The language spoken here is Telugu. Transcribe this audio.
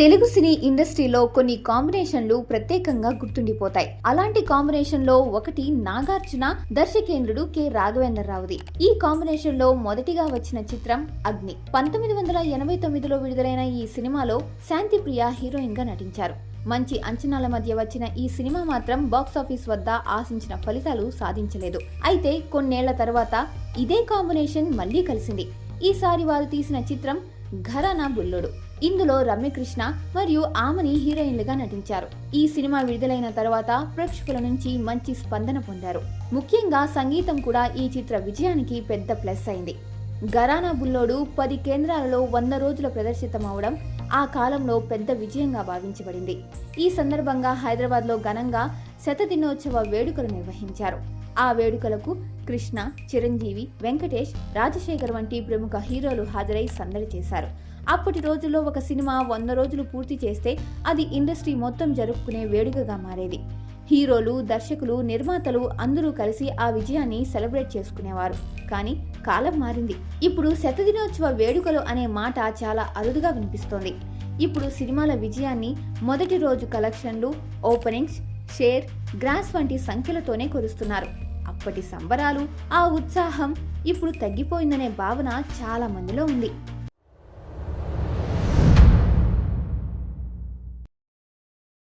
తెలుగు సినీ ఇండస్ట్రీలో కొన్ని కాంబినేషన్లు ప్రత్యేకంగా గుర్తుండిపోతాయి. అలాంటి కాంబినేషన్ లో ఒకటి నాగార్జున దర్శకేంద్రుడు కె రాఘవేంద్రరావుది. ఈ కాంబినేషన్ లో మొదటిగా వచ్చిన చిత్రం అగ్ని. 1989లో విడుదలైన ఈ సినిమాలో శాంతిప్రియ హీరోయిన్ గా నటించారు. మంచి అంచనాల మధ్య వచ్చిన ఈ సినిమా మాత్రం బాక్సాఫీస్ వద్ద ఆశించిన ఫలితాలు సాధించలేదు. అయితే కొన్నేళ్ల తర్వాత ఇదే కాంబినేషన్ మళ్లీ కలిసింది. ఈసారి వారు తీసిన చిత్రం ఘరానా బుల్లోడు. ఇందులో రమ్యకృష్ణ మరియు ఆమని హీరోయిన్లుగా నటించారు. ఈ సినిమా విడుదలైన తర్వాత ప్రేక్షకుల నుంచి మంచి స్పందన పొందారు. ముఖ్యంగా సంగీతం కూడా ఈ చిత్ర విజయానికి పెద్ద ప్లస్ అయింది. ఘరానా బుల్లోడు 10 కేంద్రాలలో 100 రోజుల ప్రదర్శితమవడం ఆ కాలంలో పెద్ద విజయంగా భావించబడింది. ఈ సందర్భంగా హైదరాబాద్లో ఘనంగా శతదినోత్సవ వేడుకలు నిర్వహించారు. ఆ వేడుకలకు కృష్ణ, చిరంజీవి, వెంకటేష్, రాజశేఖర్ వంటి ప్రముఖ హీరోలు హాజరై సందడి చేశారు. అప్పటి రోజుల్లో ఒక సినిమా 100 రోజులు పూర్తి చేస్తే అది ఇండస్ట్రీ మొత్తం జరుపుకునే వేడుకగా మారేది. హీరోలు, దర్శకులు, నిర్మాతలు అందరూ కలిసి ఆ విజయాన్ని సెలబ్రేట్ చేసుకునేవారు. కానీ కాలం మారింది. ఇప్పుడు శతదినోత్సవ వేడుకలు అనే మాట చాలా అరుదుగా వినిపిస్తోంది. ఇప్పుడు సినిమాల విజయాన్ని మొదటి రోజు కలెక్షన్లు, ఓపెనింగ్స్, షేర్, గ్రాస్ వంటి సంఖ్యలతోనే కొలుస్తున్నారు. అప్పటి సంబరాలు, ఆ ఉత్సాహం ఇప్పుడు తగ్గిపోయిందనే భావన చాలా మందిలో ఉంది.